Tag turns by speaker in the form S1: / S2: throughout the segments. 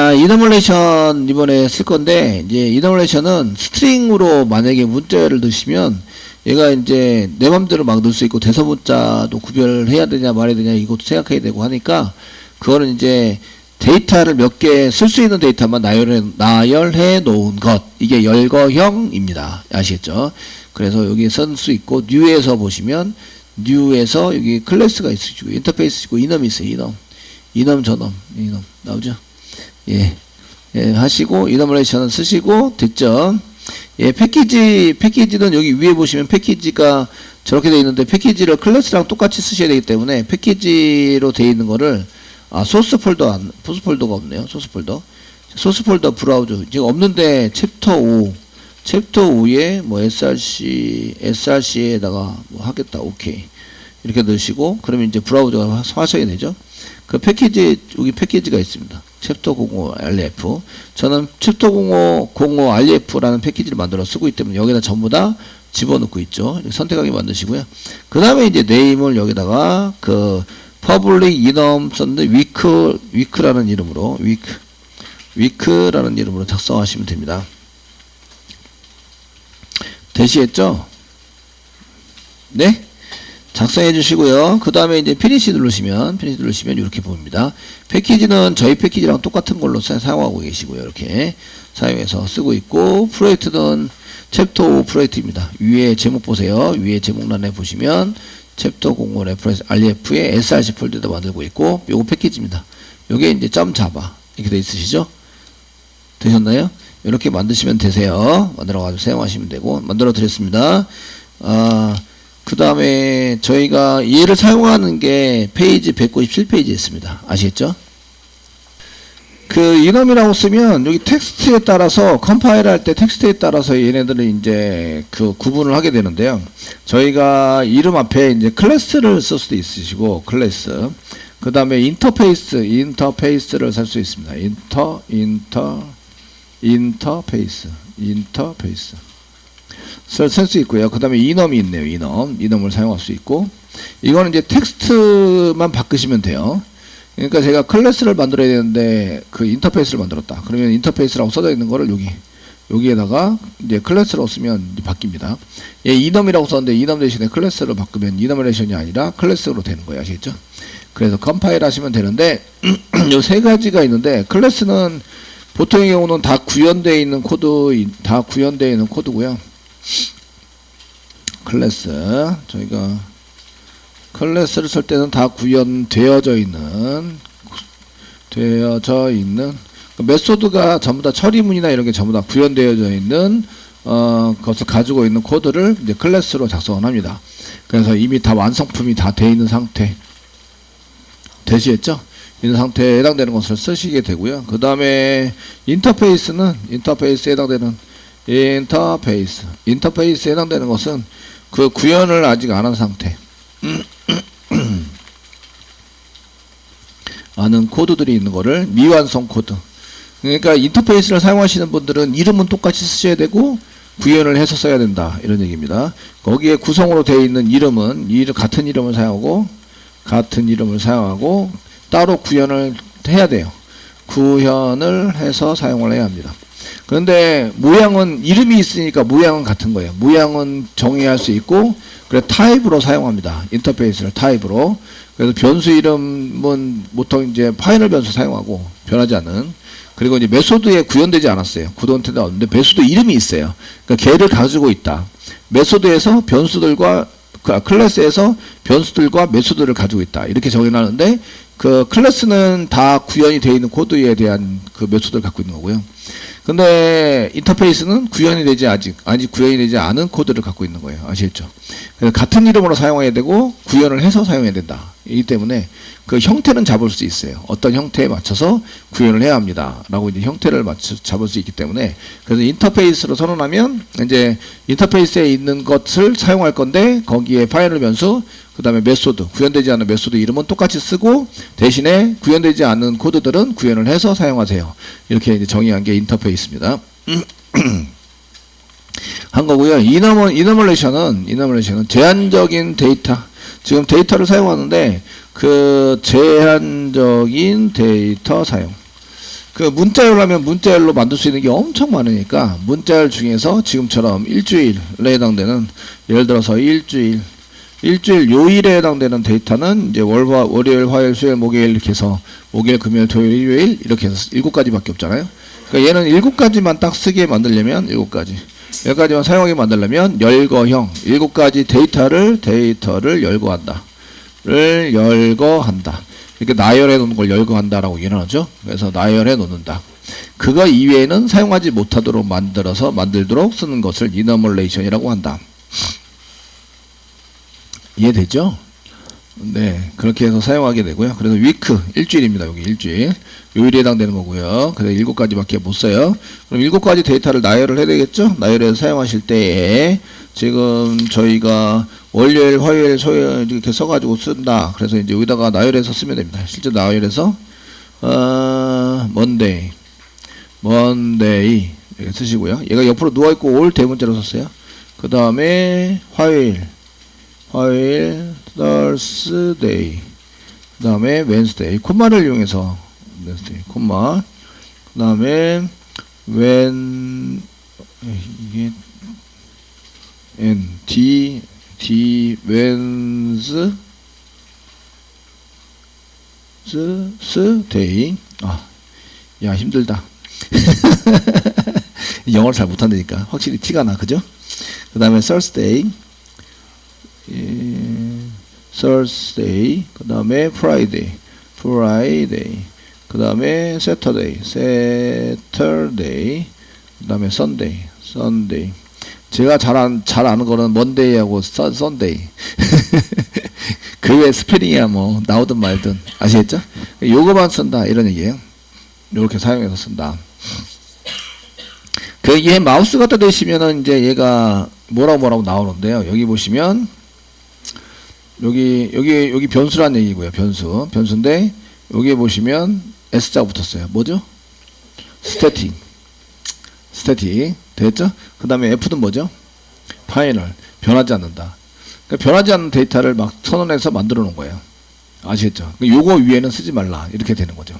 S1: 자, 이너멀레이션 이번에 쓸 건데, 이제 이너멀레이션은 스트링으로 만약에 문자를 넣으시면, 얘가 이제 내 맘대로 막 넣을 수 있고, 대서문자도 구별해야 되냐 말해야 되냐 이것도 생각해야 되고 하니까, 그거는 이제 데이터를 몇 개 쓸 수 있는 데이터만 나열해 놓은 것. 이게 열거형입니다. 아시겠죠? 그래서 여기 쓸 수 있고, 뉴에서 보시면, 뉴에서 여기 클래스가 있으시고, 인터페이스 있고, 이넘이 있어요. 이넘, 저넘, 이넘. 나오죠? 예, 하시고, 이너멀레이션은 쓰시고, 됐죠? 예, 패키지는 여기 위에 보시면 패키지가 저렇게 되어 있는데, 패키지를 클래스랑 똑같이 쓰셔야 되기 때문에, 패키지로 되어 있는 거를, 소스 폴더가 없네요. 소스 폴더 브라우저. 지금 없는데, 챕터 5에 뭐 src에다가 뭐 하겠다. 오케이. 이렇게 넣으시고, 그러면 이제 브라우저가 하셔야 되죠? 그 패키지, 여기 패키지가 있습니다. 챕터 05 RF. 저는 챕터 05 RF라는 패키지를 만들어 쓰고 있기 때문에 여기다 전부 다 집어넣고 있죠. 이렇게 선택하게 만드시고요. 그 다음에 이제 네임을 여기다가 그 public enum 썼는데 week라는 이름으로 week라는 이름으로 작성하시면 됩니다. 되시겠죠? 네? 작성해 주시고요. 그 다음에 이제 피니시 누르시면 이렇게 보입니다. 패키지는 저희 패키지랑 똑같은 걸로 사용하고 계시고요. 이렇게 사용해서 쓰고 있고, 프로젝트는 챕터 5 프로젝트입니다. 위에 제목 보세요. 위에 제목란에 보시면 챕터 05 레퍼런스 RF에 src 폴더도 만들고 있고, 요거 패키지입니다. 요게 이제 .java 이렇게 돼 있으시죠? 되셨나요? 이렇게 만드시면 되세요. 만들어 가지고 사용하시면 되고, 만들어 드렸습니다. 그 다음에 저희가 얘를 사용하는 게 페이지 197페이지에 있습니다. 아시겠죠? 그 이넘이라고 쓰면 여기 텍스트에 따라서 컴파일 할 때 텍스트에 따라서 얘네들은 이제 그 구분을 하게 되는데요. 저희가 이름 앞에 이제 클래스를 쓸 수도 있으시고, 클래스. 그 다음에 인터페이스를 쓸 수 있습니다. 인터페이스. 쓸 수 있고요. 그 다음에 이넘이 있네요. 이넘을 사용할 수 있고, 이거는 이제 텍스트만 바꾸시면 돼요. 그러니까 제가 클래스를 만들어야 되는데 그 인터페이스를 만들었다. 그러면 인터페이스라고 써져 있는 거를 여기에다가 이제 클래스라고 쓰면 이제 바뀝니다. 예, 이넘이라고 썼는데 이넘 대신에 클래스로 바꾸면 이너멀레이션이 아니라 클래스로 되는 거예요. 아시겠죠? 그래서 컴파일 하시면 되는데 요 세 가지가 있는데, 클래스는 보통의 경우는 다 구현되어 있는 코드고요. 클래스, 저희가 클래스를 쓸 때는 다 구현되어져 있는 메소드가 전부 다 처리문이나 이런 게 전부 다 구현되어져 있는 것을 가지고 있는 코드를 이제 클래스로 작성을 합니다. 그래서 이미 다 완성품이 다 되어 있는 상태 되시겠죠? 있는 상태에 해당되는 것을 쓰시게 되고요. 그 다음에 인터페이스에 해당되는 인터페이스에 해당되는 것은 그 구현을 아직 안 한 상태. 아는 코드들이 있는 거를 미완성 코드. 그러니까 인터페이스를 사용하시는 분들은 이름은 똑같이 쓰셔야 되고 구현을 해서 써야 된다. 이런 얘기입니다. 거기에 구성으로 되어 있는 같은 이름을 사용하고 따로 구현을 해야 돼요. 구현을 해서 사용을 해야 합니다. 그런데 모양은 이름이 있으니까 모양은 같은 거예요. 모양은 정의할 수 있고, 그래서 타입으로 사용합니다. 인터페이스를 타입으로. 그래서 변수 이름은 보통 이제 파이널 변수 사용하고 변하지 않는. 그리고 이제 메소드에 구현되지 않았어요. 구동태도 없는데 메소드 이름이 있어요. 그러니까 걔를 가지고 있다. 메소드에서 클래스에서 변수들과 메소드를 가지고 있다. 이렇게 정의하는데, 그 클래스는 다 구현이 되어 있는 코드에 대한 그 메소드를 갖고 있는 거고요. 근데 인터페이스는 아직 구현이 되지 않은 코드를 갖고 있는 거예요. 아시겠죠? 그래서 같은 이름으로 사용해야 되고 구현을 해서 사용해야 된다. 이기 때문에 그 형태는 잡을 수 있어요. 어떤 형태에 맞춰서 구현을 해야 합니다. 라고 이제 형태를 잡을 수 있기 때문에, 그래서 인터페이스로 선언하면 이제 인터페이스에 있는 것을 사용할 건데, 거기에 파이널 변수, 그 다음에 메소드, 구현되지 않은 메소드 이름은 똑같이 쓰고, 대신에 구현되지 않은 코드들은 구현을 해서 사용하세요. 이렇게 이제 정의한 게 인터페이스입니다. 한 거고요. 이너멀레이션은 제한적인 데이터. 지금 데이터를 사용하는데, 그 제한적인 데이터 사용. 그 문자열로 하면 문자열로 만들 수 있는 게 엄청 많으니까 문자열 중에서 지금처럼 일주일에 해당되는 예를 들어서 일주일 요일에 해당되는 데이터는 이제 월요일, 화요일, 수요일, 목요일 이렇게 해서 목요일, 금요일, 토요일, 일요일 이렇게 해서 7가지밖에 없잖아요. 그러니까 얘는 7가지만 딱 쓰게 만들려면 7가지. 10가지만 사용하게 만들려면 열거형 7가지 데이터를 열거한다. 를 열거한다. 이렇게 나열해 놓는 걸 열거한다라고 얘기하죠. 그래서 나열해 놓는다. 그거 이외에는 사용하지 못하도록 만들도록 쓰는 것을 이너멀레이션이라고 한다. 이해되죠? 네, 그렇게 해서 사용하게 되고요. 그래서 위크, 일주일입니다. 여기 일주일. 요일에 해당되는 거고요. 그래서 7가지밖에 못 써요. 그럼 7가지 데이터를 나열을 해야 되겠죠? 나열해서 사용하실 때에 지금 저희가 월요일, 화요일, 수요일 이렇게 써가지고 쓴다. 그래서 이제 여기다가 나열해서 쓰면 됩니다. 실제 나열해서 먼데이 이렇게 쓰시고요. 얘가 옆으로 누워있고 올 대문자로 썼어요. 그 다음에 화요일, Thursday, 그 다음에 Wednesday, 콤마를 이용해서 Wednesday, 콤마, 그 다음에 이게 Wednesday. 야, 힘들다. 영어를 잘 못한다니까. 확실히 티가 나, 그죠? 그 다음에 Thursday, 그 다음에 Friday, 그 다음에 Saturday, 그 다음에 Sunday. 제가 잘 아는 거는 Monday하고 Sunday. 그 외에 스페링이야 뭐 나오든 말든 아시겠죠? 요거만 쓴다 이런 얘기예요. 요렇게 사용해서 쓴다. 그 얘 마우스 갖다 대시면은 이제 얘가 뭐라고 나오는데요. 여기 보시면 여기 변수란 얘기고요. 변수인데 여기에 보시면 S자가 붙었어요. 뭐죠? 스태틱 됐죠? 그 다음에 F는 뭐죠? 파이널, 변하지 않는다. 그러니까 변하지 않는 데이터를 막 선언해서 만들어 놓은 거예요. 아시겠죠? 요거 위에는 쓰지 말라 이렇게 되는 거죠.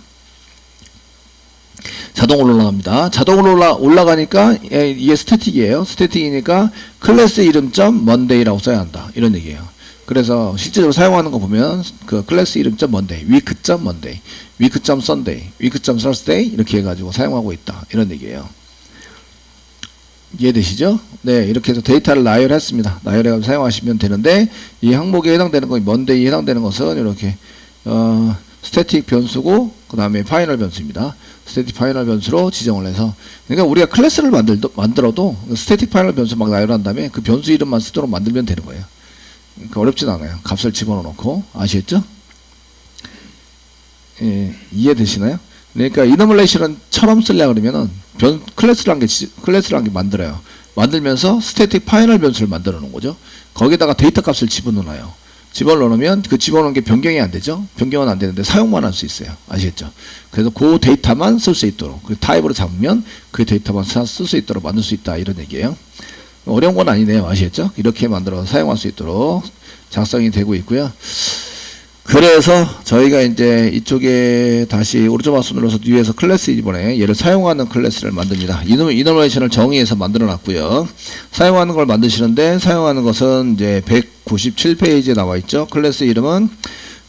S1: 자동으로 올라갑니다. 자동으로 올라가니까 이게 스태틱이에요. 스태틱이니까 클래스 이름점 monday라고 써야 한다 이런 얘기예요. 그래서 실제로 사용하는 거 보면 그 클래스 이름점 monday, week점 monday, week점 sunday, week점 thursday 이렇게 해가지고 사용하고 있다 이런 얘기예요. 이해되시죠? 네, 이렇게 해서 데이터를 나열했습니다. 나열해서 사용하시면 되는데 이 항목에 해당되는 거, monday에 해당되는 것은 이렇게 스태틱 변수고 그 다음에 파이널 변수입니다. 스태틱 파이널 변수로 지정을 해서 그러니까 우리가 클래스를 만들어도 스태틱 파이널 변수 막 나열한 다음에 그 변수 이름만 쓰도록 만들면 되는 거예요. 그러니까 어렵진 않아요. 값을 집어넣고 아시겠죠? 예, 이해되시나요? 그러니까 이너멀레이션처럼 쓰려고 그러면은 클래스를 한 게 만들어요. 만들면서 스태틱 파이널 변수를 만들어 놓은 거죠. 거기다가 데이터 값을 집어넣어요. 집어넣으면 그 집어넣은 게 변경이 안 되죠. 변경은 안 되는데 사용만 할 수 있어요. 아시겠죠? 그래서 그 데이터만 쓸 수 있도록 그 타입으로 잡으면 그 데이터만 쓸 수 있도록 만들 수 있다 이런 얘기예요. 어려운 건 아니네요. 아시겠죠? 이렇게 만들어서 사용할 수 있도록 작성이 되고 있고요. 그래서 저희가 이제 이쪽에 다시 오른쪽 마우스 눌러서 뒤에서 클래스 이번에 얘를 사용하는 클래스를 만듭니다. 이너멀레이션을 정의해서 만들어 놨고요. 사용하는 걸 만드시는데 사용하는 것은 이제 197페이지에 나와 있죠. 클래스 이름은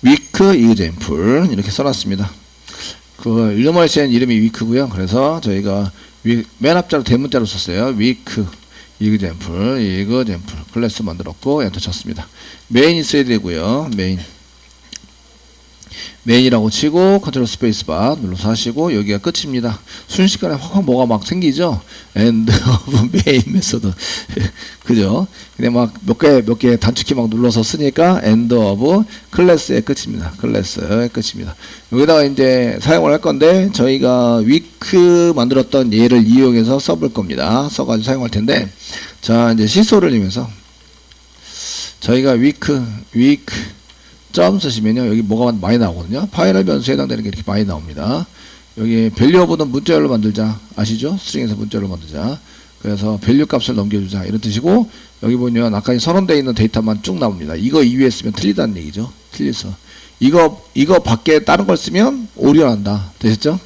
S1: week example 이렇게 써놨습니다. 그 이너멀레이션 이름이 week고요. 그래서 저희가 맨 앞자로 대문자로 썼어요. week example 클래스 만들었고 엔터 쳤습니다. 메인 있어야 되고요. 메인이라고 치고 컨트롤 스페이스 바 눌러서 하시고 여기가 끝입니다. 순식간에 확 뭐가 막 생기죠. end of main 메소드 그죠? 근데 막 몇 개 단축키 막 눌러서 쓰니까 end of 클래스의 끝입니다. 클래스의 끝입니다. 여기다가 이제 사용을 할 건데 저희가 week 만들었던 얘를 이용해서 써볼 겁니다. 써가지고 사용할 텐데 자 이제 시소를 이용해서 저희가 week 점 쓰시면요 여기 뭐가 많이 나오거든요. 파이널 변수에 해당되는 게 이렇게 많이 나옵니다. 여기 밸류 오브는 문자열로 만들자 아시죠? 스트링에서 문자열로 만들자. 그래서 밸류 값을 넘겨주자 이런 뜻이고 여기 보면 아까 선언되어 있는 데이터만 쭉 나옵니다. 이거 이외에 쓰면 틀리다는 얘기죠. 틀렸어. 이거 밖에 다른 걸 쓰면 오류난다. 되셨죠?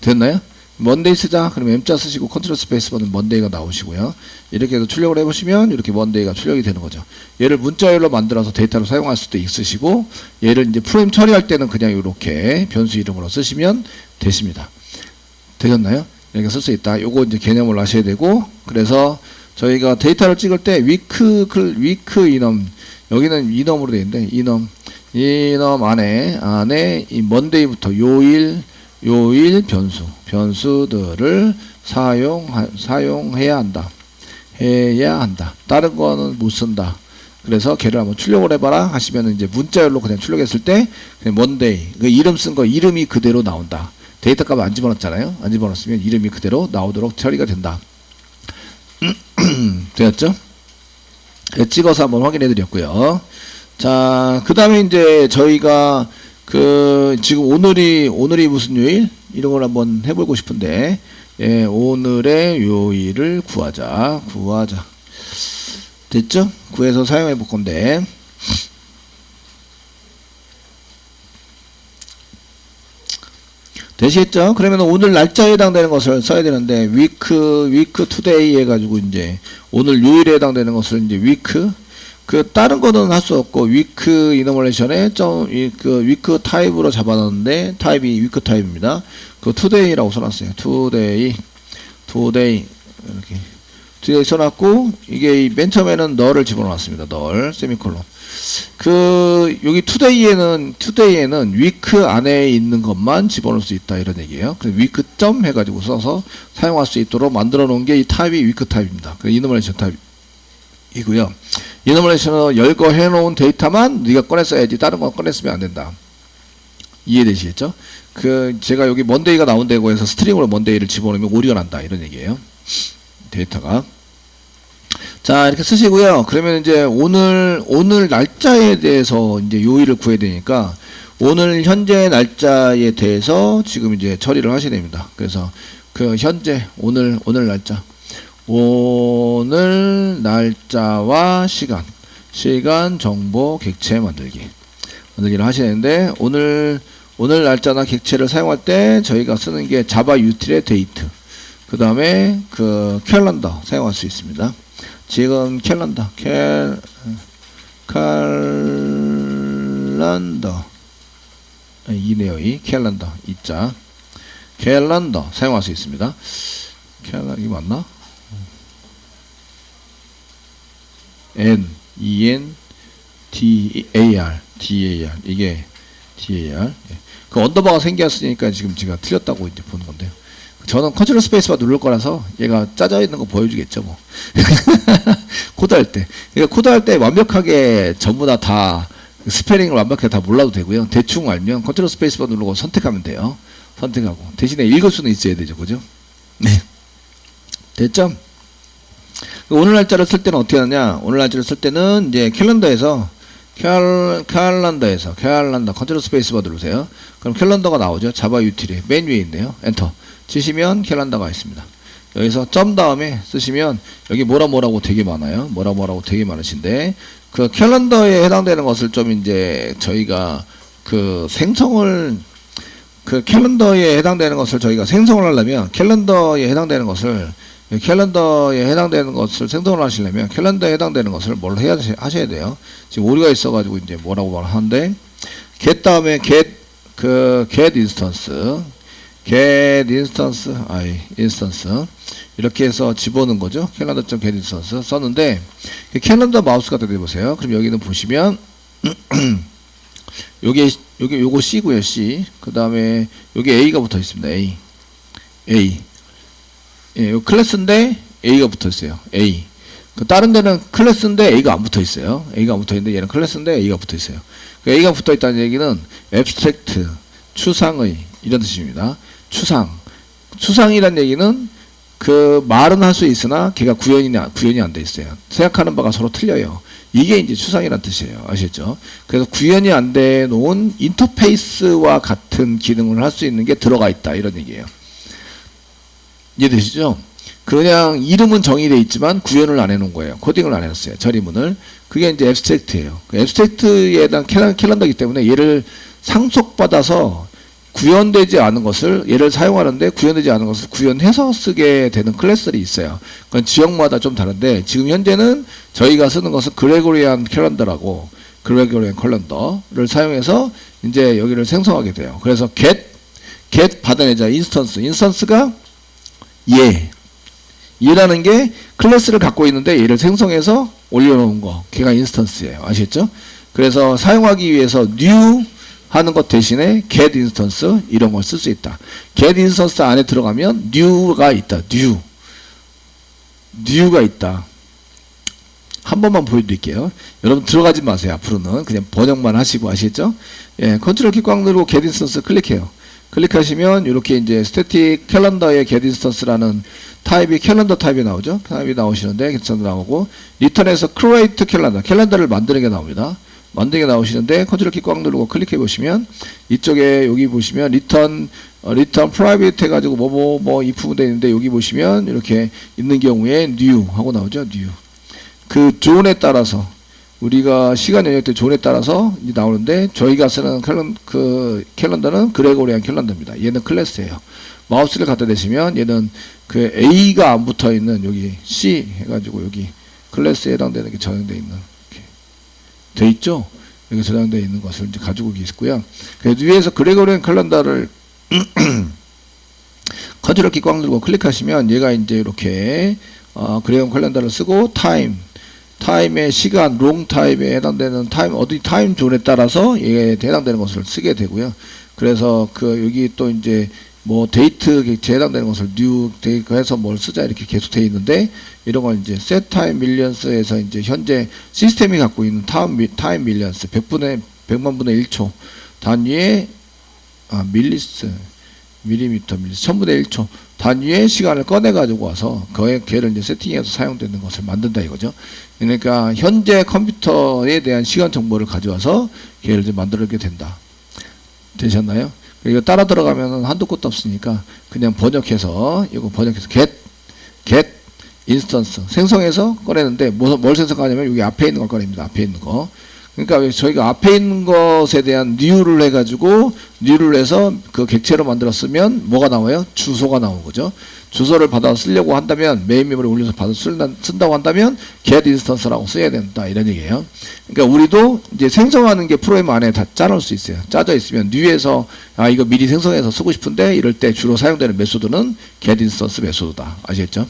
S1: 됐나요? 먼데이 쓰자. 그러면 M자 쓰시고 컨트롤 스페이스 버는 먼데이가 나오시고요. 이렇게 해서 출력을 해보시면 이렇게 먼데이가 출력이 되는 거죠. 얘를 문자열로 만들어서 데이터로 사용할 수도 있으시고, 얘를 이제 프레임 처리할 때는 그냥 이렇게 변수 이름으로 쓰시면 되십니다. 되셨나요? 이렇게 쓸 수 있다. 요거 이제 개념을 아셔야 되고, 그래서 저희가 데이터를 찍을 때 위크 이넘, 여기는 이넘으로 되어 있는데, 이넘 안에 이 먼데이부터 요일 변수들을 사용해야 한다. 다른 거는 못 쓴다. 그래서 걔를 한번 출력을 해봐라 하시면 이제 문자열로 그냥 출력했을 때 그냥 먼데이, 그 이름 쓴 거 이름이 그대로 나온다. 데이터 값을 안 집어넣었잖아요. 안 집어넣었으면 이름이 그대로 나오도록 처리가 된다. 되었죠? 찍어서 한번 확인해 드렸고요. 자, 그 다음에 이제 저희가 지금 오늘이 무슨 요일? 이런 걸 한번 해보고 싶은데, 예, 오늘의 요일을 구하자. 됐죠? 구해서 사용해 볼 건데, 되시겠죠? 그러면 오늘 날짜에 해당되는 것을 써야 되는데, week today 해가지고 이제 오늘 요일에 해당되는 것을 이제 week, 다른 거는 할 수 없고, week 이너멀레이션에 week 타입으로 잡아놨는데, 타입이 week 타입입니다. today라고 써놨어요. today, 이렇게. today 써놨고, 이게 맨 처음에는 널을 집어넣었습니다. 널, 세미콜론. 여기 today에는 week 안에 있는 것만 집어넣을 수 있다, 이런 얘기예요. 그래서 week 점 해가지고 써서 사용할 수 있도록 만들어 놓은 게 이 타입이 week 타입입니다. 이너멀레이션 타입이고요. 이너멀레이션은 열거해 놓은 데이터만 네가 꺼냈어야지 다른 건 꺼냈으면 안 된다. 이해되시겠죠? 제가 여기 먼데이가 나온다고 해서 스트링으로 먼데이를 집어넣으면 오류가 난다, 이런 얘기예요. 데이터가. 자, 이렇게 쓰시고요. 그러면 이제 오늘 날짜에 대해서 이제 요일을 구해야 되니까 오늘 현재 날짜에 대해서 지금 이제 처리를 하셔야 됩니다. 그래서 현재 오늘 날짜. 오늘 날짜와 시간 정보 객체 만들기를 하셔야 되는데, 오늘 날짜나 객체를 사용할 때 저희가 쓰는 게 자바 유틸의 데이트, 그 다음에 캘린더 사용할 수 있습니다. 지금 캘린더 이네요. 캘린더 이자 캘린더 사용할 수 있습니다. 이게 맞나? DAR 이게 DAR. 그 언더바가 생겼으니까 지금 제가 틀렸다고 이제 보는 건데요. 저는 컨트롤 스페이스바 누를 거라서 얘가 짜져 있는 거 보여주겠죠, 뭐. 코드할 때. 그러니까 코드할 때 완벽하게 전부 다 스페링을 완벽하게 다 몰라도 되고요. 대충 알면 컨트롤 스페이스바 누르고 선택하면 돼요. 선택하고. 대신에 읽을 수는 있어야 되죠, 그죠? 네. 됐죠? 오늘 날짜를 쓸 때는 어떻게 하느냐? 오늘 날짜를 쓸 때는 이제 캘린더 컨트롤 스페이스바 누르세요. 그럼 캘린더가 나오죠. 자바 유틸이 맨 위에 있네요. 엔터 치시면 캘린더가 있습니다. 여기서 점 다음에 쓰시면 여기 뭐라고 되게 많아요. 뭐라고 되게 많으신데, 캘린더에 해당되는 것을 좀 이제 저희가 캘린더에 해당되는 것을 저희가 생성을 하려면 캘린더에 해당되는 것을 생성을 하시려면 캘린더에 해당되는 것을 뭘 하셔야 돼요. 지금 오류가 있어가지고 이제 뭐라고 말하는데, get 다음에 get instance 이렇게 해서 집어넣은 거죠. calendar.get instance 썼는데, 캘린더 마우스가 대보세요. 그럼 여기는 보시면 요거 C고요. C. 그 다음에 여기 A가 붙어 있습니다. A. 예, 요 클래스인데 A가 붙어 있어요. A. 다른 데는 클래스인데 A가 안 붙어 있어요. A가 안 붙어 있는데 얘는 클래스인데 A가 붙어 있어요. A가 붙어 있다는 얘기는 abstract, 추상의, 이런 뜻입니다. 추상이란 얘기는 말은 할 수 있으나 걔가 구현이 안 돼 있어요. 생각하는 바가 서로 틀려요. 이게 이제 추상이란 뜻이에요. 아시겠죠? 그래서 구현이 안 돼 놓은 인터페이스와 같은 기능을 할 수 있는 게 들어가 있다, 이런 얘기예요. 이해되시죠? 그냥 이름은 정의되어 있지만 구현을 안 해놓은 거예요. 코딩을 안 해놨어요. 처리문을. 그게 이제 앱스트랙트예요. 앱스트랙트에 대한 캘린더이기 때문에 얘를 상속받아서 구현되지 않은 것을 얘를 사용하는데 구현되지 않은 것을 구현해서 쓰게 되는 클래스들이 있어요. 그건 지역마다 좀 다른데 지금 현재는 저희가 쓰는 것은 그레고리안 캘런더라고 그레고리안 캘런더를 사용해서 이제 여기를 생성하게 돼요. 그래서 get 받아내자 인스턴스가 얘라는 게 클래스를 갖고 있는데 얘를 생성해서 올려놓은 거 걔가 인스턴스예요. 아시겠죠? 그래서 사용하기 위해서 new 하는 것 대신에 get instance 이런 걸 쓸 수 있다. get instance 안에 들어가면 new가 있다. new가 있다. 한 번만 보여드릴게요. 여러분 들어가지 마세요. 앞으로는 그냥 번역만 하시고 아시겠죠? 예, 컨트롤 키 꽉 누르고 get instance 클릭해요. 클릭하시면 이렇게 이제 스태틱 캘런더의 get instance라는 타입이 캘런더 타입이 나오죠. 타입이 나오시는데 괜찮게 나오고 리턴에서 create 캘런더를 만드는 게 나옵니다. 만들게 나오시는데 컨트롤 키 꽉 누르고 클릭해 보시면 이쪽에 여기 보시면 리턴 프라이빗 해가지고 뭐 이 부분에 있는데 여기 보시면 이렇게 있는 경우에 new 하고 나오죠. new 그 존에 따라서 우리가 시간 연역 때 존에 따라서 나오는데 저희가 쓰는 캘런더는 그레고리안 캘런더입니다. 얘는 클래스예요. 마우스를 갖다 대시면 얘는 그 A가 안 붙어 있는 여기 C 해가지고 여기 클래스에 해당되는 게 저장되어 있는 돼 있죠. 여기 저장되어 있는 것을 이제 가지고 있고요. 그래서 위에서 그레고리안 캘런더를 컨트롤 키 꽉 누르고 클릭하시면 얘가 이제 이렇게 그레고리안 캘런더를 쓰고 타임의 시간, 롱 타임에 해당되는 어디 타임 존에 따라서 얘에 해당되는 것을 쓰게 되고요. 그래서 여기 또 이제 뭐 데이트 객체에 해당되는 것을 new 데이트 해서 뭘 쓰자 이렇게 계속 되어 있는데 이런 걸 이제 set time millions에서 이제 현재 시스템이 갖고 있는 time millions 100만 분의 1초 단위의 밀리미터 1000분의 1초 단위의 시간을 꺼내 가지고 와서 걔를 이제 세팅해서 사용되는 것을 만든다 이거죠. 그러니까 현재 컴퓨터에 대한 시간 정보를 가져와서 걔를 이제 만들게 된다. 되셨나요? 이거 따라 들어가면 한도 끝도 없으니까 그냥 번역해서 get instance 생성해서 꺼내는데 뭘 생성하냐면 여기 앞에 있는 걸 꺼냅니다. 앞에 있는 거. 그러니까 저희가 앞에 있는 것에 대한 new를 해가지고 new를 해서 그 객체로 만들었으면 뭐가 나와요? 주소가 나온 거죠. 주소를 받아 쓰려고 한다면 메인 메모리 올려서 받아 쓴다고 한다면 get instance라고 써야 된다 이런 얘기예요. 그러니까 우리도 이제 생성하는 게 프로그램 안에 다 짜놓을 수 있어요. 짜져 있으면 new에서 이거 미리 생성해서 쓰고 싶은데 이럴 때 주로 사용되는 메소드는 get instance 메소드다. 아시겠죠?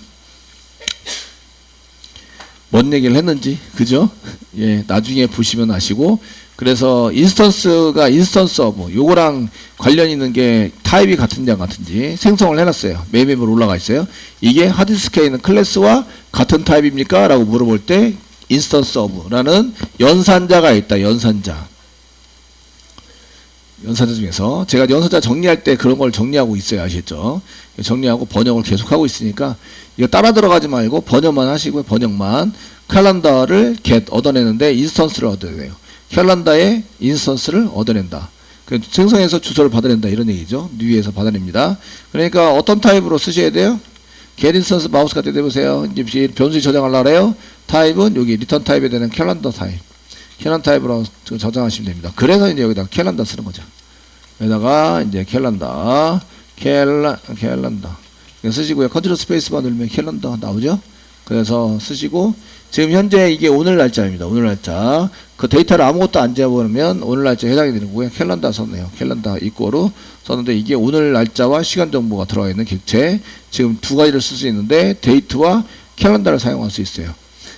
S1: 뭔 얘기를 했는지 그죠? 예, 나중에 보시면 아시고 그래서 인스턴스가 인스턴스 오브 요거랑 관련 있는 게 타입이 같은지 안 같은지 생성을 해놨어요. 메인 메모리 올라가 있어요. 이게 하드디스크에 있는 클래스와 같은 타입입니까? 라고 물어볼 때 인스턴스 오브라는 연산자가 있다. 연산자 중에서 제가 연산자 정리할 때 그런 걸 정리하고 있어요. 아시겠죠? 정리하고 번역을 계속하고 있으니까 이거 따라 들어가지 말고 번역만 하시고요. 번역만 캘런더를 얻어내는데 인스턴스를 얻어내요. 캘런더의 인스턴스를 얻어낸다. 생성해서 주소를 받아낸다 이런 얘기죠. 뉴에서 받아냅니다. 그러니까 어떤 타입으로 쓰셔야 돼요? get instance 마우스 갖다 대보세요. 이제 변수에 저장하려고 해요. 타입은 여기 리턴 타입에 되는 캘런더 타입. 캘런더 타입으로 저장하시면 됩니다. 그래서 이제 여기다 캘런더 쓰는 거죠. 여기다가 이제 캘런더 쓰시고요. 컨트롤 스페이스바 누르면 캘런더 나오죠. 그래서 쓰시고 지금 현재 이게 오늘 날짜입니다. 오늘 날짜 그 데이터를 아무것도 안 집어넣으면 오늘 날짜에 해당이 되는 거고요. 캘런더 썼네요. 캘런더 이꼬로 썼는데 이게 오늘 날짜와 시간 정보가 들어가 있는 객체 지금 두 가지를 쓸 수 있는데 데이트와 캘런더를 사용할 수 있어요.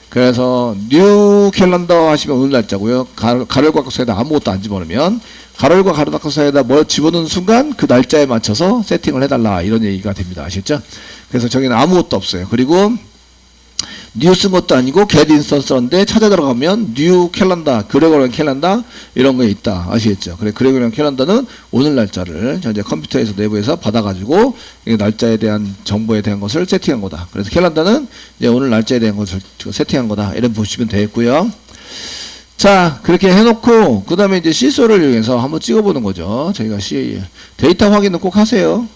S1: 그래서 뉴 캘런더 하시면 오늘 날짜고요. 가로열과 각 사이에다 아무것도 안 집어넣으면 가로열과 가로 닫고 사이에다 뭘 집어넣는 순간 그 날짜에 맞춰서 세팅을 해달라 이런 얘기가 됩니다. 아시겠죠? 그래서 저기는 아무것도 없어요. 그리고 뉴 쓴 것도 아니고 get instance인데 찾아 들어가면 new 캘런더, 그레고리안 캘런더 이런 게 있다. 아시겠죠? 그래 그레고리안 캘런더는 오늘 날짜를 현재 컴퓨터에서 내부에서 받아가지고 날짜에 대한 정보에 대한 것을 세팅한 거다. 그래서 캘런더는 이제 오늘 날짜에 대한 것을 세팅한 거다. 이런 보시면 되겠고요. 자, 그렇게 해놓고 그 다음에 이제 시소를 이용해서 한번 찍어보는 거죠. 저희가 데이터 확인은 꼭 하세요.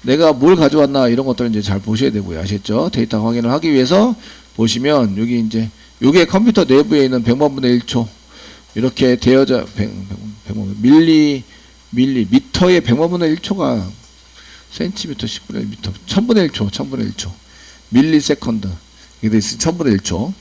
S1: 내가 뭘 가져왔나 이런 것들은 이제 잘 보셔야 되고요. 아시겠죠? 데이터 확인을 하기 위해서 보시면 여기 이제 요게 컴퓨터 내부에 있는 100만 분의 1초 이렇게 되어져 100만 미터의 100만분의 1초가 센티미터 10분의 1미터 1000분의 1초 1000분의 1초 밀리세컨드 이게 돼 있으니 1000분의 1초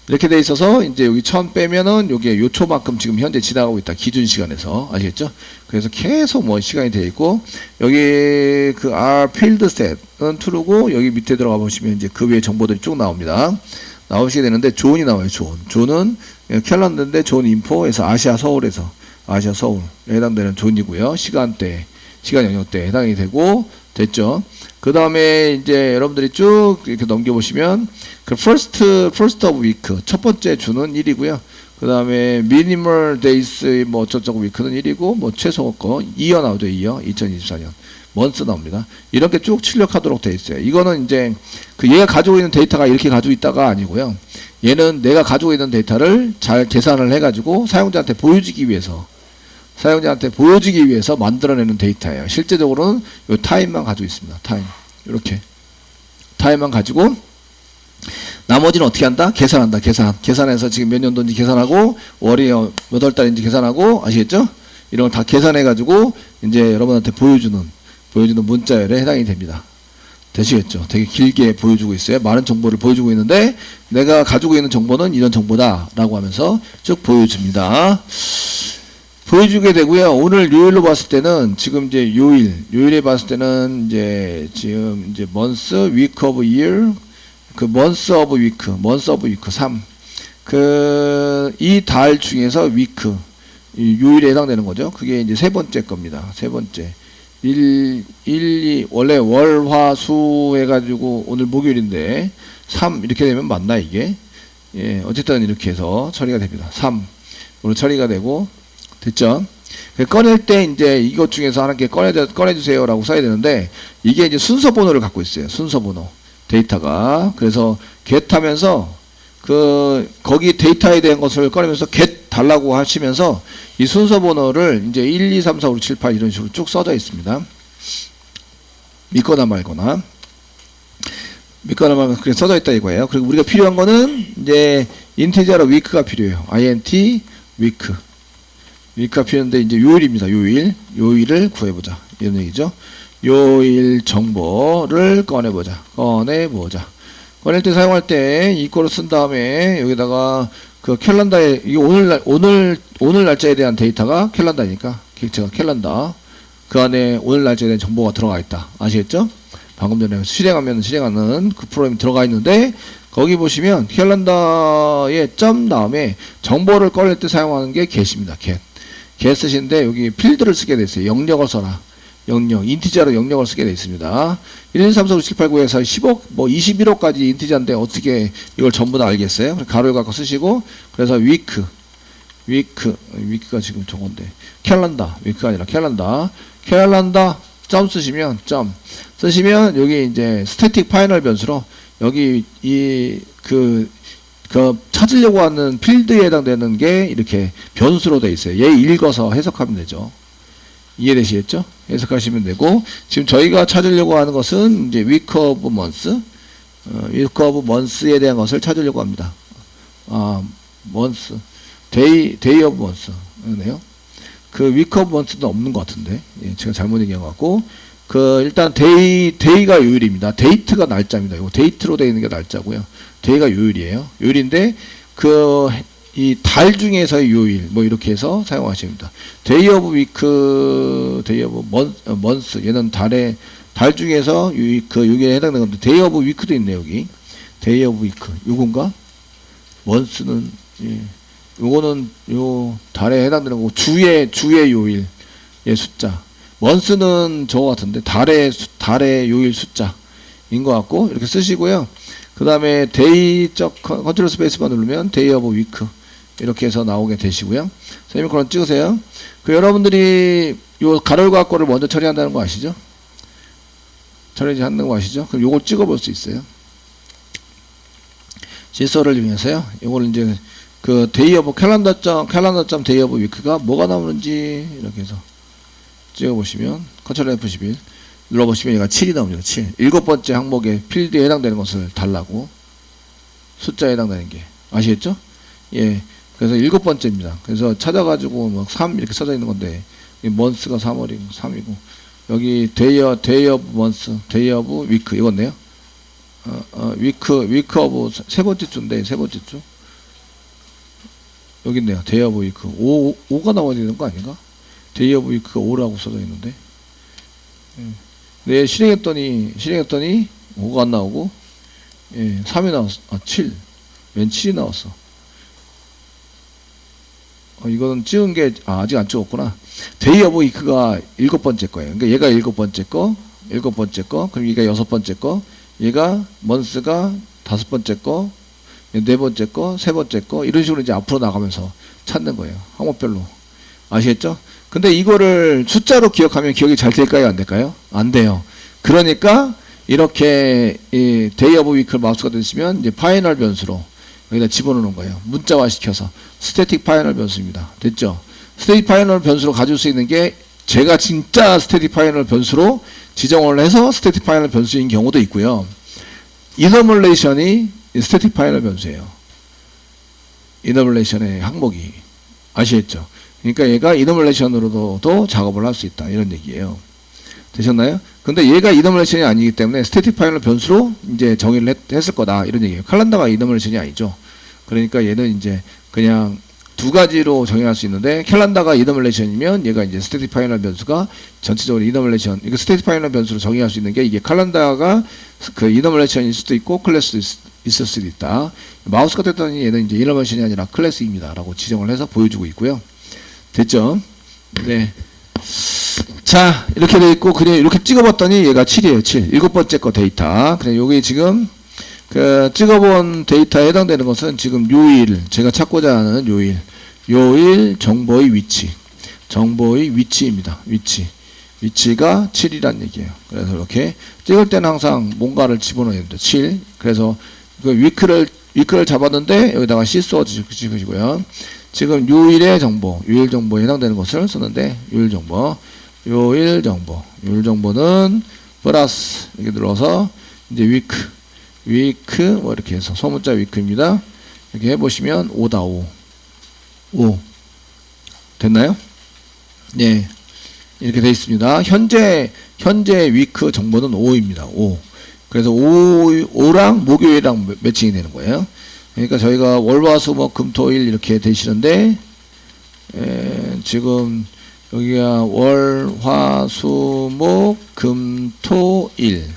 S1: 이렇게 돼 있어서 이제 여기 1000 빼면은 요게 요 초만큼 지금 현재 지나가고 있다. 기준 시간에서. 아시겠죠? 그래서 계속 뭐 시간이 돼 있고 여기 그 R 필드 셋은 true고 여기 밑에 들어가 보시면 이제 그 위에 정보들이 쭉 나옵니다. 나오시게 되는데 존이 나와요. 존은 캘런더인데 존 인포에서 아시아 서울에 해당되는 존이고요. 시간대, 시간 영역대에 해당이 되고 됐죠? 그 다음에 이제 여러분들이 쭉 이렇게 넘겨보시면 그 first of week 첫 번째 주는 1이고요. 그 다음에 minimal days 뭐 어쩌고 week는 1이고 뭐 최소 거 2여 나오죠. 2여 2024년 month 나옵니다. 이렇게 쭉 출력하도록 되어 있어요. 이거는 이제 그 얘가 가지고 있는 데이터가 이렇게 가지고 있다가 아니고요. 얘는 내가 가지고 있는 데이터를 잘 계산을 해가지고 사용자한테 보여주기 위해서 만들어내는 데이터예요. 실제적으로는 요 타임만 가지고 있습니다. 타임. 이렇게. 타임만 가지고 나머지는 어떻게 한다? 계산한다. 계산해서 지금 몇 년도인지 계산하고 월이 몇 월 달인지 계산하고 아시겠죠? 이런 걸 다 계산해가지고 이제 여러분한테 보여주는 문자열에 해당이 됩니다. 되시겠죠? 되게 길게 보여주고 있어요. 많은 정보를 보여주고 있는데 내가 가지고 있는 정보는 이런 정보다 라고 하면서 쭉 보여줍니다. 보여주게 되고요. 오늘 요일로 봤을 때는 지금 이제 요일에 봤을 때는 이제 지금 이제 month, week of year, 그 month of week 3. 이 달 중에서 week 요일에 해당되는 거죠. 그게 이제 세 번째 겁니다. 세 번째. 2 원래 월, 화, 수 해가지고 오늘 목요일인데 3 이렇게 되면 맞나 이게? 예, 어쨌든 이렇게 해서 처리가 됩니다. 3으로 처리가 되고 됐죠? 꺼낼 때 이제 이것 중에서 하나께 꺼내주세요라고 써야 되는데 이게 이제 순서 번호를 갖고 있어요. 순서 번호 데이터가 그래서 get 하면서 거기 데이터에 대한 것을 꺼내면서 get 달라고 하시면서 이 순서 번호를 이제 1, 2, 3, 4, 5, 6, 7, 8 이런 식으로 쭉 써져 있습니다. 믿거나 말거나 그렇게 써져 있다 이거예요. 그리고 우리가 필요한 거는 이제 인티저로 week가 필요해요. int week가 필요한데 이제 요일입니다. 요일을 구해보자 이런 얘기죠. 요일 정보를 꺼내보자. 꺼낼 때 사용할 때 이거를 쓴 다음에 여기다가 그 캘린더에 이게 오늘 날짜에 대한 데이터가 캘린더니까 객체가 캘린더 그 안에 오늘 날짜에 대한 정보가 들어가 있다. 아시겠죠? 방금 전에 실행하는 그 프로그램이 들어가 있는데 거기 보시면 캘린더에 점 다음에 정보를 꺼낼 때 사용하는 게 get입니다. get 쓰시는데 여기 필드를 쓰게 됐어요. 영역을 써라. 인티저로 영역을 쓰게 되어 있습니다. 1, 2, 3, 4, 5, 7, 8, 9에서 10억, 21억까지 인티저인데 어떻게 이걸 전부 다 알겠어요? 가로를 갖고 쓰시고, 그래서 week가 지금 저건데, week가 아니라 캘린더, 점 쓰시면, 여기 이제 스태틱 파이널 변수로, 여기 찾으려고 하는 필드에 해당되는 게 이렇게 변수로 되어 있어요. 얘 읽어서 해석하면 되죠. 이해되시겠죠? 해석하시면 되고 지금 저희가 찾으려고 하는 것은 이제 week of months에 대한 것을 찾으려고 합니다. month, day of month 네요. 그 week of month는 없는 것 같은데 제가 잘못 얘기한 것 같고 일단 day가 요일입니다. date가 날짜입니다. 이거 date로 되어 있는 게 날짜고요. day가 요일이에요. 요일인데 이 달 중에서의 요일 이렇게 해서 사용하십니다. day of month 얘는 달 중에서 요일에 해당되는 건데 day of week도 있네 여기. day of week 요건가? month는 요거는 요 달에 해당되는 거고 주의 요일의 숫자. month는 저거 같은데 달의 요일 숫자인 것 같고 이렇게 쓰시고요. 그 다음에 day 컨트롤 스페이스만 누르면 day of week 이렇게 해서 나오게 되시고요. 세미콜론 찍으세요. 여러분들이 요 가로과 괄호를 먼저 처리한다는 거 아시죠? 처리하는 거 아시죠? 그럼 요걸 찍어볼 수 있어요. 질서를 이용해서요. 요걸 이제 day of 캘린더 day of week가 뭐가 나오는지 이렇게 해서 찍어보시면 컨트롤 F11 눌러보시면 얘가 7이 나옵니다. 7. 7번째 항목의 필드에 해당되는 것을 달라고 숫자에 해당되는 게 아시겠죠? 예. 그래서 7번째입니다. 그래서 찾아가지고 3 이렇게 써져 있는 건데 이 months가 3월이고 3이고 여기 day of month, day of week 이건데요. week of 세 번째 주인데 세 번째 주 여기 있네요. day of week 5가 나와야 되는 거 아닌가? day of week가 5라고 써져 있는데 네, 실행했더니 5가 안 나오고 3이 나왔어. 7 웬 7이 나왔어. 이거는 찍은 게 아직 안 찍었구나. day of week가 7번째 거예요. 그러니까 얘가 7번째 거, 그럼 얘가 6번째 거, 얘가 months가 5번째 거, 4번째 거, 3번째 거 이런 식으로 이제 앞으로 나가면서 찾는 거예요. 항목별로. 아시겠죠? 근데 이거를 숫자로 기억하면 기억이 잘 될까요? 안 될까요? 안 돼요. 그러니까 이렇게 이 day of week를 마우스가 되시면 이제 파이널 변수로 여기다 집어넣는 거예요. 문자화 시켜서 스태틱 파이널 변수입니다. 됐죠? 스태틱 파이널 변수로 가질 수 있는 게 제가 진짜 스태틱 파이널 변수로 지정을 해서 스태틱 파이널 변수인 경우도 있고요. 이너멀레이션이 스태틱 파이널 변수예요. 이너멀레이션의 항목이 아시겠죠? 그러니까 얘가 이너멀레이션으로도 작업을 할 수 있다 이런 얘기예요. 되셨나요? 근데 얘가 이너멀레이션이 아니기 때문에 스태틱 파이널 변수로 이제 정의를 했을 거다 이런 얘기예요. 칼란다가 이너멀레이션이 아니죠. 그러니까 얘는 이제 그냥 두 가지로 정의할 수 있는데 캘란다가 이너멀레이션이면 얘가 이제 스태틱 파이널 변수가 전체적으로 이너멀레이션 이거 스태틱 파이널 변수로 정의할 수 있는 게 이게 칼란다가 그 이너멀레이션일 수도 있고 클래스도 있을 수도 있다. 마우스가 됐더니 얘는 이제 이너멀레이션이 아니라 클래스입니다 라고 지정을 해서 보여주고 있고요. 됐죠? 네. 자, 이렇게 돼 있고, 그냥 이렇게 찍어봤더니 얘가 7이에요, 7. 7번째 거 데이터. 그래, 요게 지금, 찍어본 데이터에 해당되는 것은 지금 요일, 제가 찾고자 하는 요일 정보의 위치. 정보의 위치입니다. 위치가 7이란 얘기예요. 그래서 이렇게 찍을 때는 항상 뭔가를 집어넣어야 됩니다. 7. 그래서 그 위크를 잡았는데 여기다가 C 써주시고요. 지금 요일 정보에 해당되는 것을 쓰는데, 요일 정보는 플러스, 이렇게 눌러서, 이제 위크, 뭐 이렇게 해서, 소문자 위크입니다. 이렇게 해보시면, 5다, 5. 됐나요? 네. 이렇게 되어 있습니다. 현재 위크 정보는 5입니다. 5. 그래서 5랑 목요일이랑 매칭이 되는 거예요. 그러니까 저희가 월화수목 금토일 이렇게 되시는데 지금 여기가 월화수목 금토일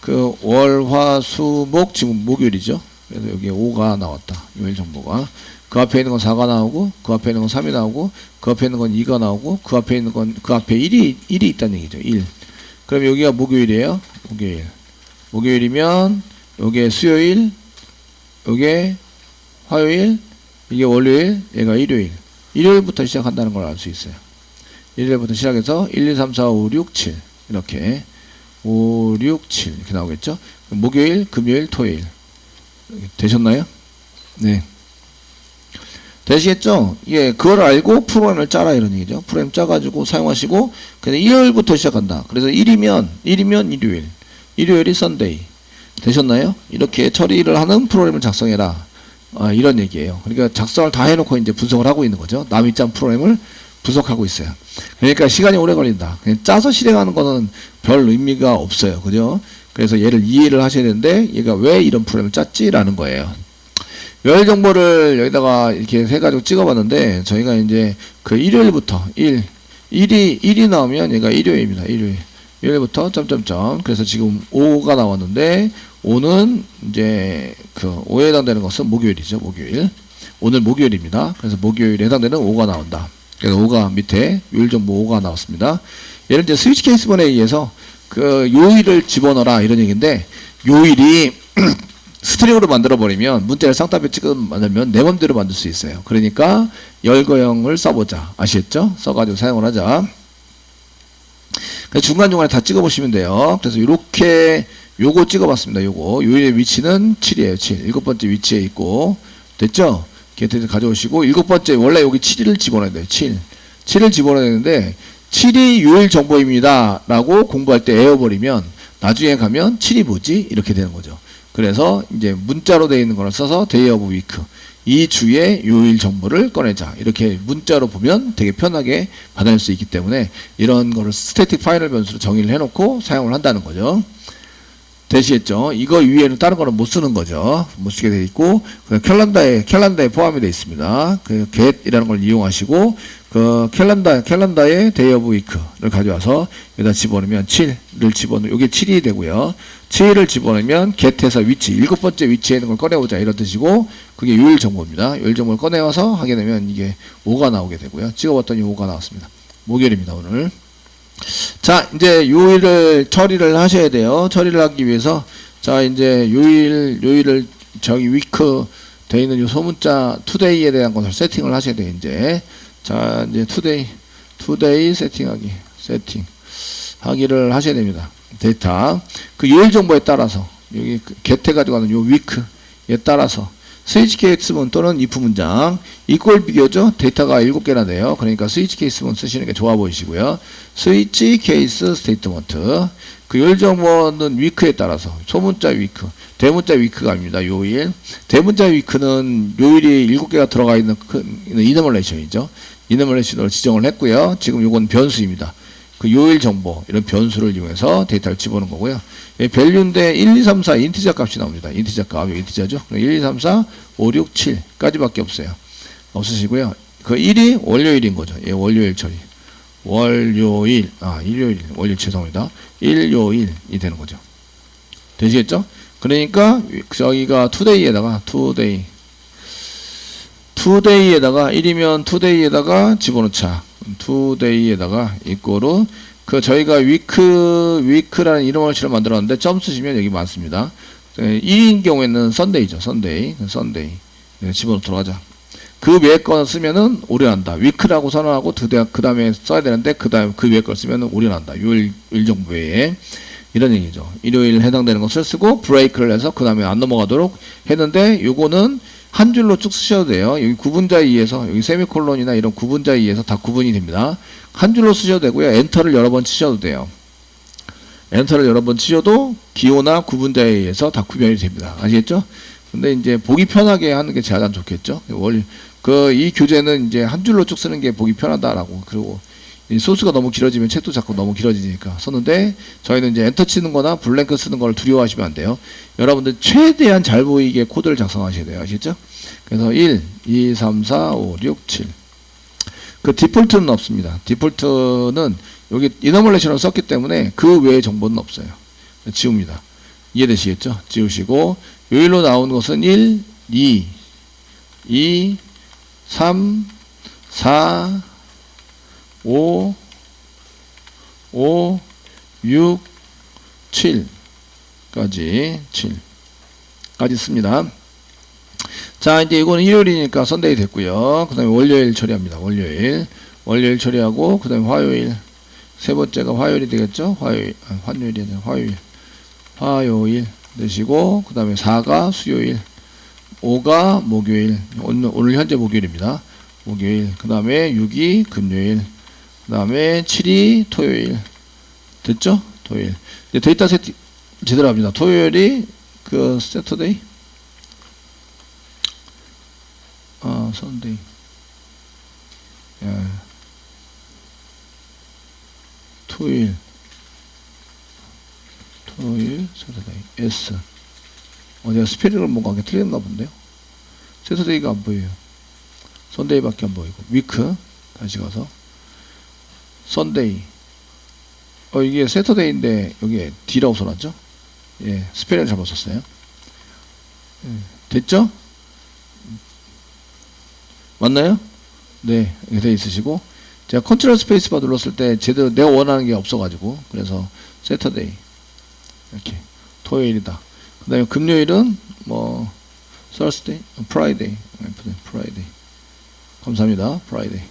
S1: 그 월화수목 지금 목요일이죠. 그래서 여기에 5가 나왔다. 요일 정보가 그 앞에 있는 건 4가 나오고 그 앞에 있는 건 3이 나오고 그 앞에 있는 건 2가 나오고 그 앞에 있는 건 그 앞에 1이 있다는 얘기죠. 1. 그럼 여기가 목요일이에요. 목요일이면 여기에 수요일 요게 화요일, 이게 월요일, 얘가 일요일부터 시작한다는 걸 알 수 있어요. 일요일부터 시작해서 1, 2, 3, 4, 5, 6, 7 이렇게 5, 6, 7 이렇게 나오겠죠. 목요일, 금요일, 토요일 되셨나요? 네. 되시겠죠? 예, 그걸 알고 프로그램을 짜라 이런 얘기죠. 프로그램 짜가지고 사용하시고 그냥 일요일부터 시작한다. 그래서 1이면 일요일이 썬데이. 되셨나요? 이렇게 처리를 하는 프로그램을 작성해라. 이런 얘기예요. 그러니까 작성을 다 해놓고 이제 분석을 하고 있는 거죠. 남이 짠 프로그램을 분석하고 있어요. 그러니까 시간이 오래 걸린다. 그냥 짜서 실행하는 거는 별 의미가 없어요. 그죠? 그래서 얘를 이해를 하셔야 되는데 얘가 왜 이런 프로그램을 짰지라는 거예요. 요일 정보를 여기다가 이렇게 해가지고 찍어봤는데 저희가 이제 그 일요일부터 1이 나오면 얘가 일요일입니다. 일요일부터 점점점. 그래서 지금 5가 나왔는데 5는 이제 그 5에 해당되는 것은 목요일이죠. 오늘 목요일입니다. 그래서 목요일에 해당되는 5가 나온다. 그래서 5가 밑에 요일 정보 5가 나왔습니다. 얘를 이제 스위치 케이스번에 의해서 그 요일을 집어넣어라 이런 얘기인데 요일이 스트링으로 만들어버리면 문자를 쌍따옴에 만들면 내 맘대로 만들 수 있어요. 그러니까 열거형을 써보자. 아시겠죠? 써가지고 사용을 하자. 중간중간에 다 찍어보시면 돼요. 그래서 이렇게 요거 찍어봤습니다. 요일의 위치는 7이에요. 7. 7번째 위치에 있고 됐죠? 게트에서 가져오시고 7번째 원래 여기 7을 집어넣어야 돼요. 7을 집어넣어야 되는데 7이 요일 정보입니다 라고 공부할 때 외워버리면 나중에 가면 7이 뭐지? 이렇게 되는 거죠. 그래서 이제 문자로 되어 있는 거를 써서 day of week 이 주의 요일 정보를 꺼내자. 이렇게 문자로 보면 되게 편하게 받아낼 수 있기 때문에 이런 거를 스태틱 파이널 변수로 정의를 해놓고 사용을 한다는 거죠. 되시겠죠? 이거 이외에는 다른 거는 못 쓰는 거죠. 못 쓰게 돼 있고, 캘린더에 포함이 되어 있습니다. 그 get이라는 걸 이용하시고, 그 캘린더에 day of week를 가져와서 여기다 집어넣으면 7을 집어넣으면, 이게 7이 되고요. 7을 집어넣으면 get에서 위치, 7번째 위치에 있는 걸 꺼내오자. 이런 뜻이고, 그게 요일 정보입니다. 요일 정보를 꺼내와서 하게 되면 이게 5가 나오게 되고요. 찍어봤더니 5가 나왔습니다. 목요일입니다, 오늘. 자, 이제 요일을 처리를 하셔야 돼요. 처리를 하기 위해서, 자, 이제 요일을 저기 위크 돼 있는 요 소문자 today에 대한 것을 세팅을 하셔야 돼요, 이제. 자, 이제 today 세팅하기를 하셔야 됩니다. 데이터. 그 요일 정보에 따라서, 여기 get해 가지고 하는 요 week에 따라서, 스위치 케이스문 또는 if 문장, 이꼴 비교죠. 데이터가 7개나 돼요. 그러니까 스위치 케이스문 쓰시는 게 좋아 보이시고요. 스위치 케이스 스테이트먼트. 그 요일 정보는 위크에 따라서, 소문자 위크, 대문자 위크가 아닙니다. 요일. 대문자 위크는 요일이 7개가 들어가 있는 이너멀레이션이죠. 이너멀레이션으로 지정을 했고요. 지금 요건 변수입니다. 그 요일 정보, 이런 변수를 이용해서 데이터를 집어넣은 거고요. 예, 밸류인데 1, 2, 3, 4 인티저 값이 나옵니다. 인티저 값, 인티저죠. 1, 2, 3, 4, 5, 6, 7까지밖에 없어요. 없으시고요. 그 1이 월요일인 거죠. 예, 월요일 처리. 월요일, 월요일 죄송합니다. 일요일이 되는 거죠. 되시겠죠? 그러니까 저희가 today에다가 1이면 today에다가 집어넣자. today에다가 이꼬로 그 저희가 week라는 이너멀레이션을 만들었는데 점 쓰시면 여기 많습니다. 1인 경우에는 Sunday죠. Sunday. 네, 집어넣도록 하자. 그 외의 거 쓰면은 오류난다. week라고 선언하고 그 다음에 써야 되는데 그 외의 걸 쓰면은 오류난다. 요일 정보 외에 이런 얘기죠. 일요일 해당되는 것을 쓰고 브레이크를 해서 그 다음에 안 넘어가도록 했는데 요거는 한 줄로 쭉 쓰셔도 돼요. 여기 구분자에 의해서, 여기 세미콜론이나 이런 구분자에 의해서 다 구분이 됩니다. 한 줄로 쓰셔도 되고요. 엔터를 여러 번 치셔도 돼요. 엔터를 여러 번 치셔도 기호나 구분자에 의해서 다 구별이 됩니다. 아시겠죠? 근데 이제 보기 편하게 하는 게 가장 좋겠죠? 이 교재는 이제 한 줄로 쭉 쓰는 게 보기 편하다라고. 그리고 이 소스가 너무 길어지면 책도 자꾸 너무 길어지니까 썼는데, 저희는 이제 엔터 치는 거나 블랭크 쓰는 걸 두려워하시면 안 돼요. 여러분들 최대한 잘 보이게 코드를 작성하셔야 돼요. 아시겠죠? 그래서 1, 2, 3, 4, 5, 6, 7. 그 디폴트는 없습니다. 디폴트는 여기 이너멀레이션을 썼기 때문에 그 외의 정보는 없어요. 지웁니다. 이해되시겠죠? 지우시고, 요일로 나온 것은 1, 2, 3, 4, 5, 6, 7까지 씁니다. 자, 이제 이거는 일요일이니까 선데이 됐고요. 그 다음에 월요일 처리합니다. 월요일 처리하고, 그 다음에 화요일. 세 번째가 화요일이 되겠죠? 화요일이 아니라 화요일 되시고, 그 다음에 4가 수요일, 5가 목요일, 오늘 현재 목요일입니다. 목요일. 그 다음에 6이 금요일. 그 다음에 7이 토요일. 됐죠? 토요일. 이제 데이터 세팅 제대로 합니다. 토요일이 그 세터데이. 선데이. 토요일, 세터데이. S. 내가 스페링을 뭔가 틀렸나 본데요. 세터데이가 안 보여요. 선데이밖에 안 보이고. 위크. 다시 가서. 선데이. 이게 세터데이인데 여기에 D라고 써놨죠? 예, 스페링을 잘못 썼어요. 됐죠? 맞나요? 네, 이렇게 돼 있으시고, 제가 컨트롤 스페이스바 눌렀을 때 제대로 내가 원하는 게 없어가지고, 그래서 세터데이 이렇게 토요일이다. 그 다음에 금요일은 뭐 Thursday, Friday, 감사합니다. Friday.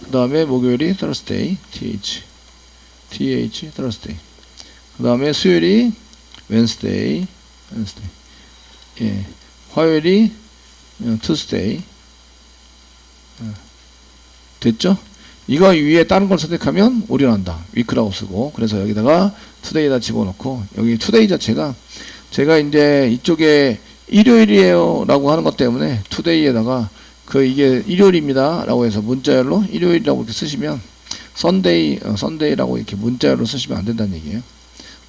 S1: 그 다음에 목요일이 Thursday, Thursday. 그 다음에 수요일이 Wednesday. 예, 화요일이 Tuesday. 됐죠? 이거 위에 다른 걸 선택하면 오류난다. week라고 쓰고, 그래서 여기다가 today에다 집어넣고, 여기 today 자체가 제가 이제 이쪽에 일요일이에요 라고 하는 것 때문에 today에다가 이게 일요일입니다 라고 해서 문자열로 일요일이라고 이렇게 쓰시면 Sunday라고 이렇게 문자열로 쓰시면 안 된다는 얘기예요.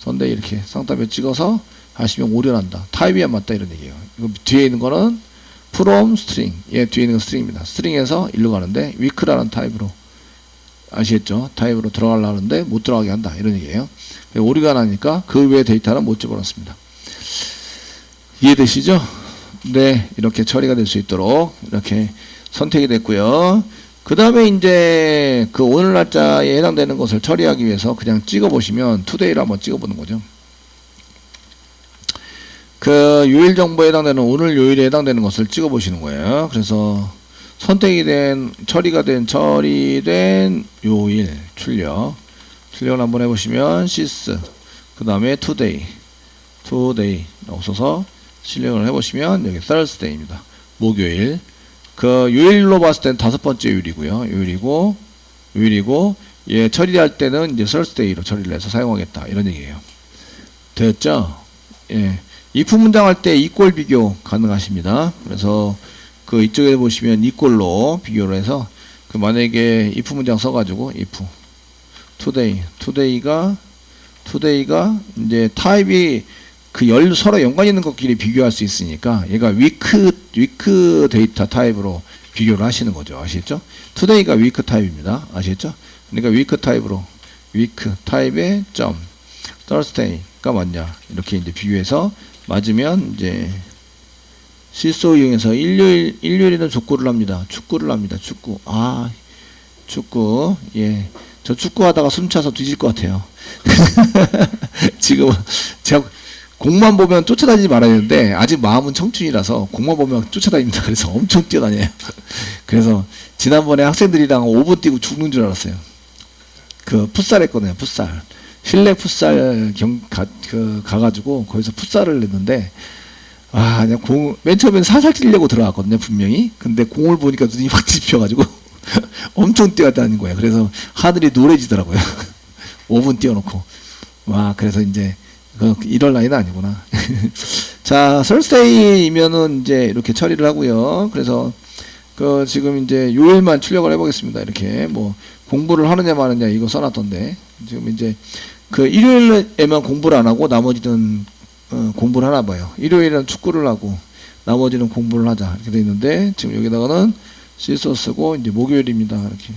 S1: Sunday 이렇게 쌍따옴에 찍어서 하시면 오류난다. 타입이 안 맞다 이런 얘기예요. 이거 뒤에 있는 거는 from string. 뒤에 있는 건 string입니다. string에서 일로 가는데 week라는 타입으로 아시겠죠? 타입으로 들어가려고 하는데 못 들어가게 한다 이런 얘기예요. 오류가 나니까 그 외의 데이터는 못 집어넣습니다. 이해되시죠? 네, 이렇게 처리가 될 수 있도록 이렇게 선택이 됐고요. 그 다음에 이제 그 오늘 날짜에 해당되는 것을 처리하기 위해서 그냥 찍어 보시면 today를 한번 찍어 보는 거죠. 그 요일 정보에 해당되는 오늘 요일에 해당되는 것을 찍어 보시는 거예요. 그래서 선택이 된 처리된 요일 출력을 한번 해보시면 sys 그 다음에 today라고 써서 실행을 해보시면 여기 Thursday입니다. 목요일. 그 요일로 봤을 때는 5번째 요일이고요. 요일이고 예, 처리할 때는 이제 Thursday로 처리를 해서 사용하겠다 이런 얘기예요. 됐죠? 예. if 문장 할 때 이꼴 비교 가능하십니다. 그래서 그 이쪽에 보시면 이꼴로 비교를 해서 그 만약에 if 문장 써가지고 if today가 이제 타입이 서로 연관 있는 것끼리 비교할 수 있으니까 얘가 week 데이터 타입으로 비교를 하시는 거죠. 아시겠죠? today가 week 타입입니다. 아시겠죠? 그러니까 week 타입의 점 Thursday가 맞냐 이렇게 이제 비교해서 맞으면 이제 실소 이용해서 일요일에는 족구를 합니다. 축구. 예. 저 축구하다가 숨차서 뒤질 것 같아요. 지금 제가 공만 보면 쫓아다니지 말아야 되는데 아직 마음은 청춘이라서 공만 보면 쫓아다닙니다. 그래서 엄청 뛰어다녀요. 그래서 지난번에 학생들이랑 5분 뛰고 죽는 줄 알았어요. 그 풋살 했거든요. 풋살. 실내 풋살 가가지고 거기서 풋살을 했는데 그냥 맨 처음엔 살살 뛰려고 들어갔거든요. 분명히. 근데 공을 보니까 눈이 확 뒤집혀가지고 엄청 뛰어다니는 거예요. 그래서 하늘이 노래지더라고요. 5분 뛰어놓고. 그래서 이제 이럴 나이는 아니구나. 자, Thursday이면은 이제 이렇게 처리를 하고요. 그래서 지금 이제 요일만 출력을 해보겠습니다. 이렇게 뭐 공부를 하느냐 마느냐 이거 써놨던데 지금 이제 일요일에만 공부를 안 하고 나머지는 공부를 하나 봐요. 일요일에는 축구를 하고 나머지는 공부를 하자 이렇게 돼 있는데 지금 여기다가는 시소 쓰고 이제 목요일입니다. 이렇게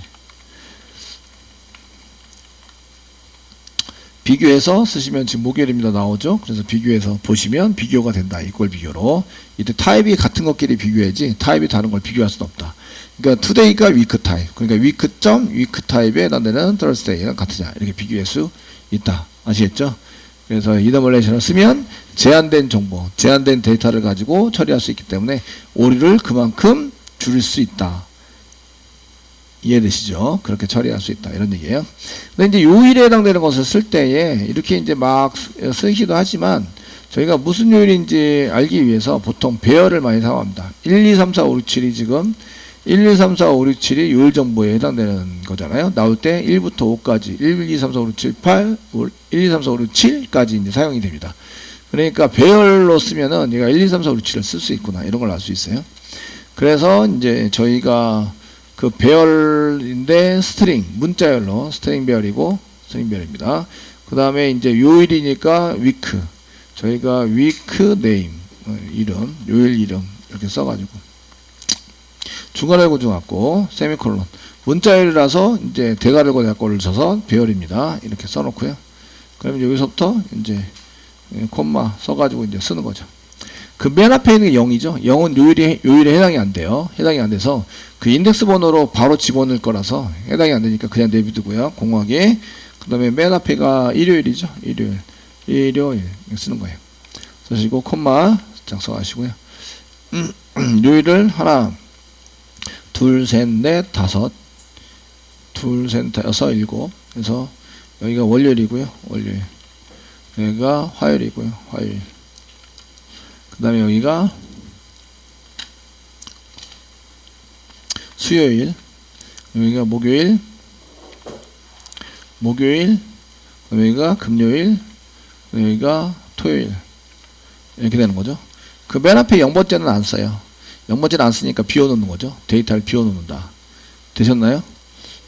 S1: 비교해서 쓰시면 지금 목요일입니다 나오죠. 그래서 비교해서 보시면 비교가 된다. 이꼴 비교로 이때 타입이 같은 것끼리 비교해야지 타입이 다른 걸 비교할 수는 없다. 그러니까 today가 week 타입 그러니까 week 타입에 해당되는 Thursday랑 같으냐 이렇게 비교할 수 있다. 아시겠죠? 그래서 이너멀레이션을 쓰면 제한된 정보, 제한된 데이터를 가지고 처리할 수 있기 때문에 오류를 그만큼 줄일 수 있다. 이해되시죠? 그렇게 처리할 수 있다. 이런 얘기예요. 근데 이제 요일에 해당되는 것을 쓸 때에 이렇게 이제 막 쓰기도 하지만 저희가 무슨 요일인지 알기 위해서 보통 배열을 많이 사용합니다. 1, 2, 3, 4, 5, 6, 7이 지금 1, 2, 3, 4, 5, 6, 7이 요일 정보에 해당되는 거잖아요. 나올 때 1부터 5까지 1, 2, 3, 4, 5, 6, 7, 8 1, 2, 3, 4, 5, 6, 7까지 이제 사용이 됩니다. 그러니까 배열로 쓰면은 얘가 1, 2, 3, 4, 5, 6, 7을 쓸 수 있구나. 이런 걸 알 수 있어요. 그래서 이제 저희가 그 배열인데 스트링, 문자열로 스트링 배열이고 스트링 배열입니다. 그 다음에 이제 요일이니까 week. 저희가 week name, 이름, 요일 이름 이렇게 써가지고 중괄호 고중 갖고 세미콜론. 문자열이라서 이제 대괄호 고를 쳐서 배열입니다. 이렇게 써놓고요. 그러면 여기서부터 이제 콤마 써가지고 이제 쓰는 거죠. 그 맨 앞에 있는 게 0이죠. 0은 요일에 해당이 안 돼요. 해당이 안 돼서 그 인덱스 번호로 바로 집어넣을 거라서 해당이 안 되니까 그냥 내비두고요. 공하게. 그 다음에 맨 앞에가 일요일이죠. 일요일 쓰는 거예요. 쓰시고 콤마 짝 써가시고요. 요일을 하나, 둘, 셋, 넷, 다섯, 둘, 셋, 여섯, 일곱. 그래서 여기가 월요일이고요. 월요일. 여기가 화요일이고요. 화요일. 그 다음에 여기가 수요일, 여기가 목요일, 여기가 금요일, 여기가 토요일 이렇게 되는 거죠. 그 맨 앞에 0번째는 안 써요. 0번째는 안 쓰니까 비워놓는 거죠. 데이터를 비워놓는다. 되셨나요?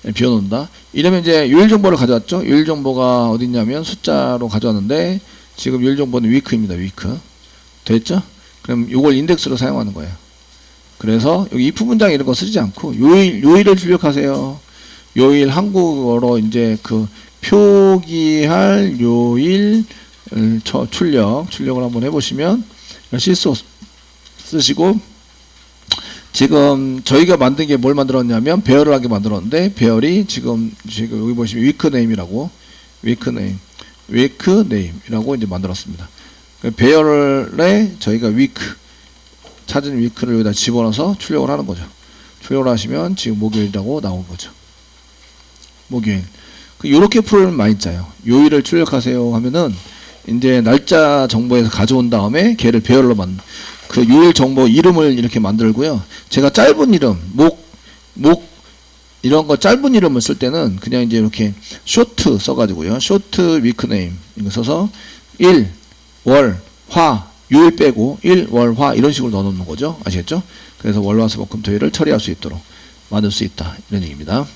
S1: 네, 비워놓는다. 이러면 이제 요일 정보를 가져왔죠. 요일 정보가 어디 있냐면 숫자로 가져왔는데 지금 요일 정보는 위크입니다. 위크. 됐죠? 그럼 요걸 인덱스로 사용하는 거예요. 그래서 여기 if 문장 이런 거 쓰지 않고 요일을 출력하세요. 요일 한국어로 이제 그 표기할 요일 출력을 한번 해보시면 실수 쓰시고 지금 저희가 만든 게 뭘 만들었냐면 배열을 하게 만들었는데 배열이 지금 여기 보시면 위크네임이라고 위크네임이라고 이제 만들었습니다. 배열에 저희가 찾은 위크를 여기다 집어넣어서 출력을 하는 거죠. 출력을 하시면 지금 목요일이라고 나온 거죠. 목요일. 요렇게 풀을 많이 짜요. 요일을 출력하세요 하면은 이제 날짜 정보에서 가져온 다음에 걔를 배열로 그 요일 정보 이름을 이렇게 만들고요. 제가 짧은 이름, 이런 거 짧은 이름을 쓸 때는 그냥 이제 이렇게 쇼트 써가지고요. 쇼트 위크네임 이거 써서 1, 월, 화, 요일 빼고 1, 월, 화 이런 식으로 넣어놓는 거죠. 아시겠죠? 그래서 월, 화, 수, 목, 금, 토일을 처리할 수 있도록 만들 수 있다. 이런 얘기입니다.